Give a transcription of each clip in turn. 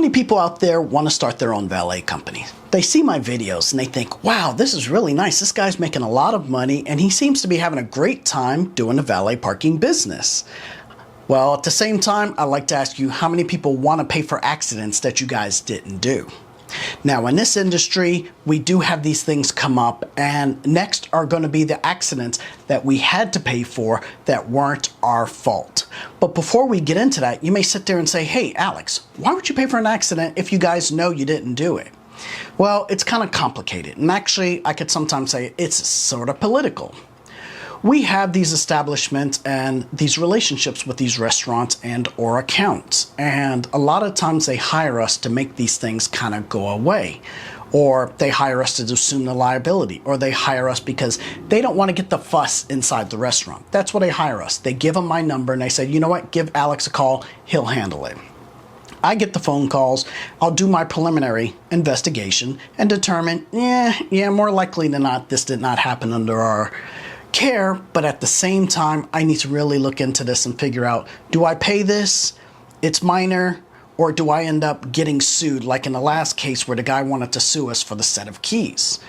many people out there want to start their own valet company? They see my videos and they think, wow, this is really nice. This guy's making a lot of money and he seems to be having a great time doing the valet parking business. Well, at the same time, I'd like to ask you how many people want to pay for accidents that you guys didn't do? Now, in this industry, we do have these things come up, and next are going to be the accidents that we had to pay for that weren't our fault. But before we get into that, you may sit there and say, hey, Alex, why would you pay for an accident if you guys know you didn't do it? Well, it's kind of complicated, and actually, I could sometimes say it's sort of political. We have these establishments and these relationships with these restaurants and or accounts, and a lot of times they hire us to make these things kind of go away, or they hire us to assume the liability, or they hire us because they don't want to get the fuss inside the restaurant. That's what they hire us. They give them my number and they say, you know what, give Alex a call, he'll handle it. I get the phone calls, I'll do my preliminary investigation and determine, yeah, more likely than not, this did not happen under our care, but at the same time, I need to really look into this and figure out, do I pay this? It's minor, or do I end up getting sued, like in the last case where the guy wanted to sue us for the set of keys?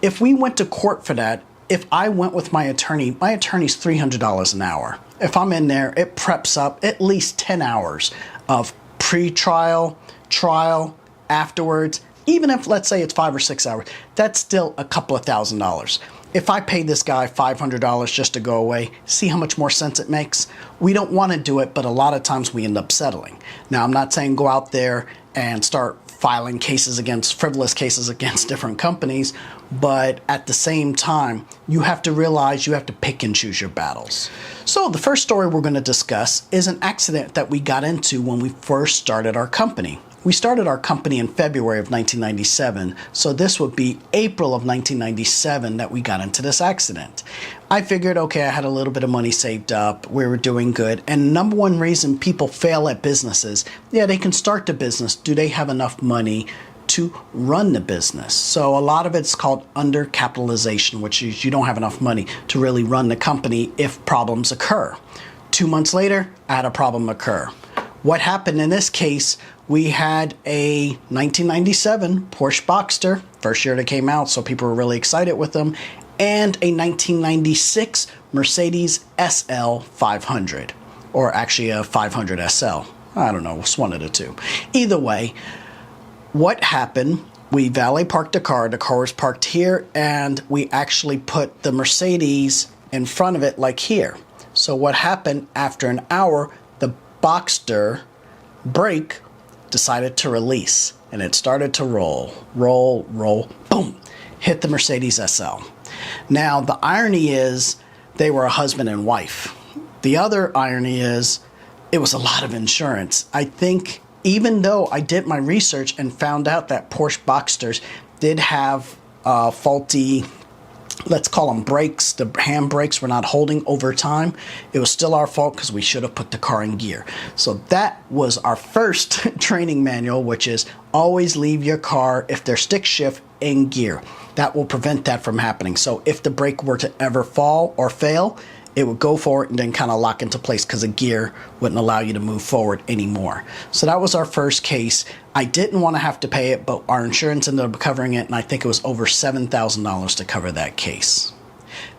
If we went to court for that, if I went with my attorney's $300 an hour. If I'm in there, it preps up at least 10 hours of pre-trial, trial, afterwards. Even if, let's say, it's 5 or 6 hours, that's still a couple of $1,000s. If I pay this guy $500 just to go away, see how much more sense it makes? We don't want to do it, but a lot of times we end up settling. Now, I'm not saying go out there and start filing frivolous cases against different companies, but at the same time, you have to realize you have to pick and choose your battles. So the first story we're going to discuss is an accident that we got into when we first started our company. We started our company in February of 1997, so this would be April of 1997 that we got into this accident. I figured, okay, I had a little bit of money saved up, we were doing good, and number one reason people fail at businesses, yeah, they can start the business, do they have enough money to run the business? So a lot of it's called undercapitalization, which is you don't have enough money to really run the company if problems occur. 2 months later, I had a problem occur. What happened in this case, we had a 1997 Porsche Boxster, first year they came out, so people were really excited with them, and a 1996 Mercedes SL 500, or actually a 500 SL. I don't know, it's one of the two. Either way, what happened, we valet parked the car was parked here, and we actually put the Mercedes in front of it like here. So what happened, after an hour, the Boxster brake decided to release, and it started to roll, boom, hit the Mercedes SL. Now, the irony is they were a husband and wife. The other irony is it was a lot of insurance. I think even though I did my research and found out that Porsche Boxsters did have faulty, let's call them brakes, the hand brakes were not holding over time, it was still our fault because we should have put the car in gear. So that was our first training manual, which is always leave your car, if they're stick shift, in gear. That will prevent that from happening. So if the brake were to ever fall or fail, it would go forward and then kind of lock into place because a gear wouldn't allow you to move forward anymore. So that was our first case. I didn't want to have to pay it, but our insurance ended up covering it, and I think it was over $7,000 to cover that case.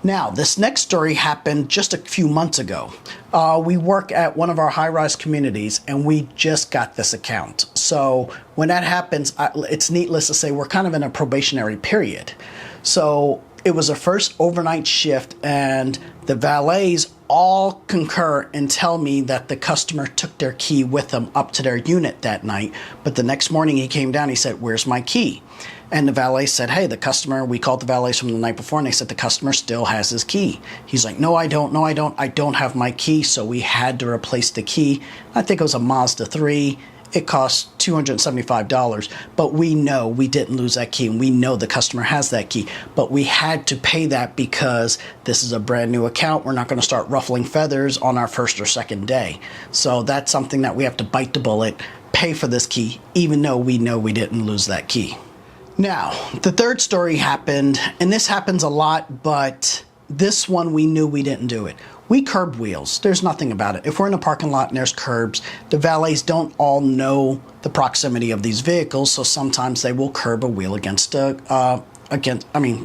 Now, this next story happened just a few months ago. We work at one of our high-rise communities, and we just got this account. So when that happens, it's needless to say, we're kind of in a probationary period. So it was a first overnight shift, and the valets all concur and tell me that the customer took their key with them up to their unit that night. But the next morning he came down, he said, where's my key? And the valet said, hey, the customer, we called the valets from the night before, and they said the customer still has his key. He's like, no, I don't, I don't have my key. So we had to replace the key. I think it was a Mazda 3. It cost $275, but we know we didn't lose that key, and we know the customer has that key, but we had to pay that because this is a brand new account. We're not going to start ruffling feathers on our first or second day. So that's something that we have to bite the bullet, pay for this key, even though we know we didn't lose that key. Now, the third story happened, and this happens a lot, but this one we knew we didn't do it. We curb wheels. There's nothing about it. If we're in a parking lot and there's curbs, the valets don't all know the proximity of these vehicles, so sometimes they will curb a wheel against a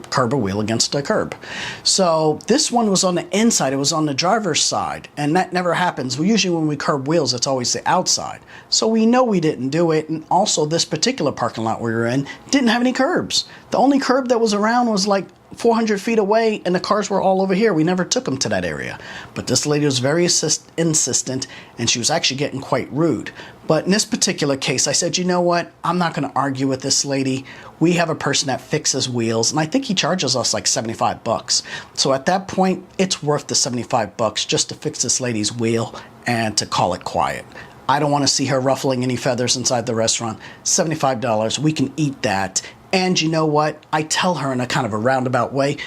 curb a wheel against a curb. So this one was on the inside, it was on the driver's side, and that never happens. Usually when we curb wheels, it's always the outside. So we know we didn't do it, and also this particular parking lot we were in didn't have any curbs. The only curb that was around was like 400 feet away, and the cars were all over here. We never took them to that area. But this lady was very insistent, and she was actually getting quite rude. But in this particular case, I said, you know what? I'm not going to argue with this lady. We have a person that fixes wheels, and I think he charges us like 75 bucks. So at that point, it's worth the 75 bucks just to fix this lady's wheel and to call it quiet. I don't want to see her ruffling any feathers inside the restaurant. $75, we can eat that. And you know what? I tell her in a kind of a roundabout way,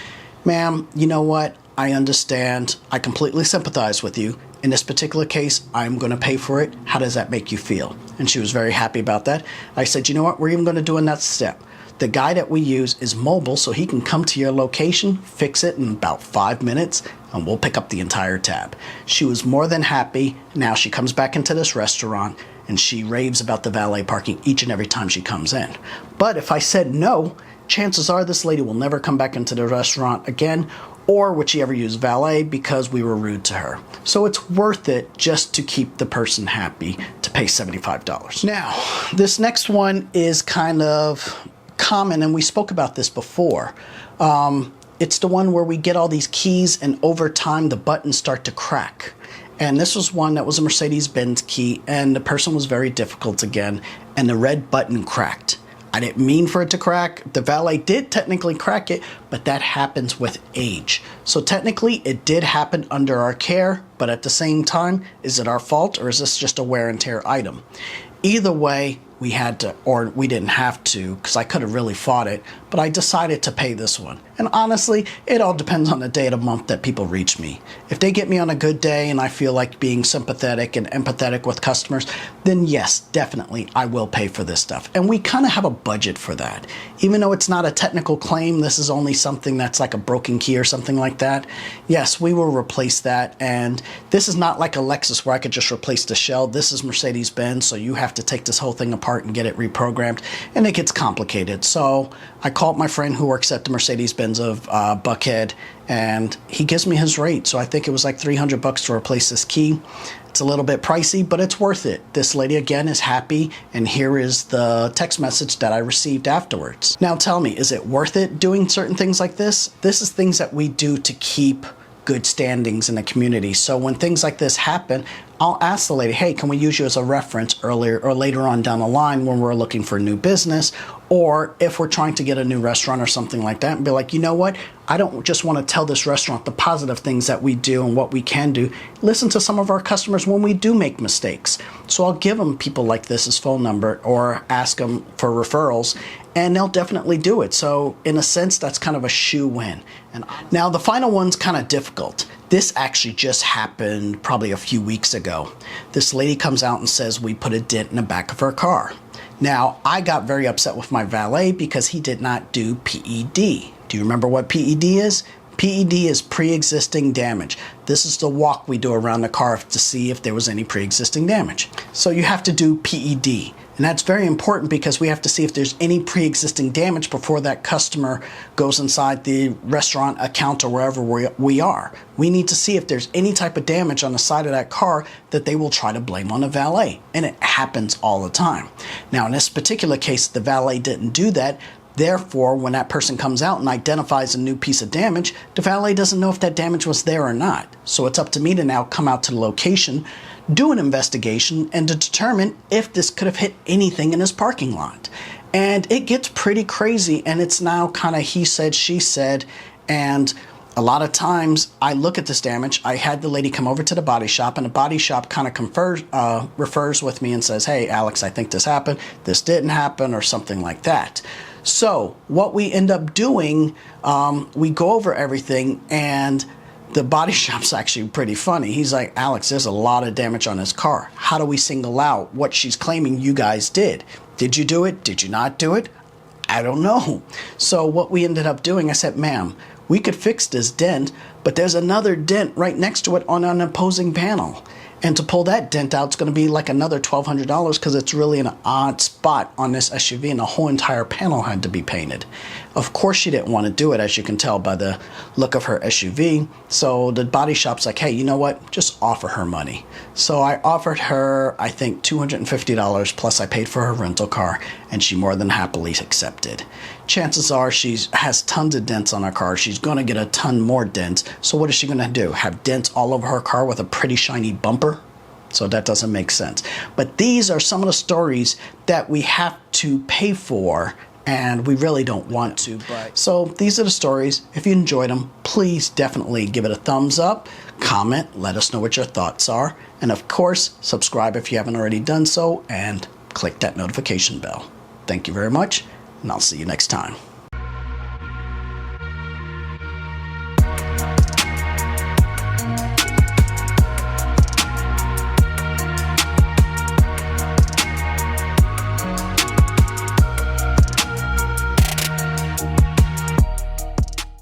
ma'am, you know what? I understand. I completely sympathize with you. In this particular case, I'm going to pay for it. How does that make you feel? And she was very happy about that. I said, you know what? We're even going to do a next step. The guy that we use is mobile, so he can come to your location, fix it in about 5 minutes, and we'll pick up the entire tab. She was more than happy. Now she comes back into this restaurant, and she raves about the valet parking each and every time she comes in. But if I said no, chances are this lady will never come back into the restaurant again, or would she ever use valet because we were rude to her. So it's worth it just to keep the person happy to pay $75. Now, this next one is kind of common, and we spoke about this before. It's the one where we get all these keys, and over time the buttons start to crack. And this was one that was a Mercedes-Benz key, and the person was very difficult again, and the red button cracked. I didn't mean for it to crack. The valet did technically crack it, but that happens with age. So technically it did happen under our care, but at the same time, is it our fault, or is this just a wear and tear item? Either way, we had to, or we didn't have to, because I could have really fought it, but I decided to pay this one. And honestly, it all depends on the day of the month that people reach me. If they get me on a good day and I feel like being sympathetic and empathetic with customers, then yes, definitely, I will pay for this stuff. And we kind of have a budget for that. Even though it's not a technical claim, this is only something that's like a broken key or something like that. Yes, we will replace that. And this is not like a Lexus where I could just replace the shell. This is Mercedes-Benz, so you have to take this whole thing apart and get it reprogrammed, and it gets complicated. So I called my friend who works at the Mercedes-Benz of Buckhead, and he gives me his rate. So I think it was like 300 bucks to replace this key. It's a little bit pricey, but it's worth it. This lady again is happy, and here is the text message that I received afterwards. Now tell me, is it worth it doing certain things like this? This is things that we do to keep good standings in the community. So when things like this happen, I'll ask the lady, hey, can we use you as a reference earlier or later on down the line when we're looking for new business, or if we're trying to get a new restaurant or something like that, and be like, you know what, I don't just want to tell this restaurant the positive things that we do and what we can do. Listen to some of our customers when we do make mistakes. So I'll give them people like this as phone number or ask them for referrals, and they'll definitely do it. So in a sense, that's kind of a shoe-in. And now the final one's kind of difficult. This actually just happened probably a few weeks ago. This lady comes out and says we put a dent in the back of her car. Now, I got very upset with my valet because he did not do PED. Do you remember what PED is? PED is pre-existing damage. This is the walk we do around the car to see if there was any pre-existing damage. So you have to do PED. And that's very important because we have to see if there's any pre-existing damage before that customer goes inside the restaurant, account, or wherever we are. We need to see if there's any type of damage on the side of that car that they will try to blame on the valet. And it happens all the time. Now, in this particular case, the valet didn't do that. Therefore, when that person comes out and identifies a new piece of damage, the valet doesn't know if that damage was there or not. So it's up to me to now come out to the location, do an investigation, and to determine if this could have hit anything in his parking lot. And it gets pretty crazy, and it's now kind of he said, she said, and a lot of times I look at this damage. I had the lady come over to the body shop, and the body shop kind of refers with me and says, hey, Alex, I think this happened, this didn't happen, or something like that. So what we end up doing, we go over everything, and the body shop's actually pretty funny. He's like, Alex, there's a lot of damage on this car. How do we single out what she's claiming you guys did? Did you do it? Did you not do it? I don't know. So what we ended up doing, I said, ma'am, we could fix this dent, but there's another dent right next to it on an opposing panel. And to pull that dent out, it's going to be like another $1,200 because it's really an odd spot on this SUV, and the whole entire panel had to be painted. Of course, she didn't want to do it, as you can tell by the look of her SUV. So the body shop's like, hey, you know what? Just offer her money. So I offered her, I think, $250 plus I paid for her rental car, and she more than happily accepted. Chances are she has tons of dents on her car. She's going to get a ton more dents. So what is she going to do? Have dents all over her car with a pretty shiny bumper? So that doesn't make sense. But these are some of the stories that we have to pay for, and we really don't want to. So these are the stories. If you enjoyed them, please definitely give it a thumbs up, comment, let us know what your thoughts are, and of course, subscribe if you haven't already done so, and click that notification bell. Thank you very much, and I'll see you next time.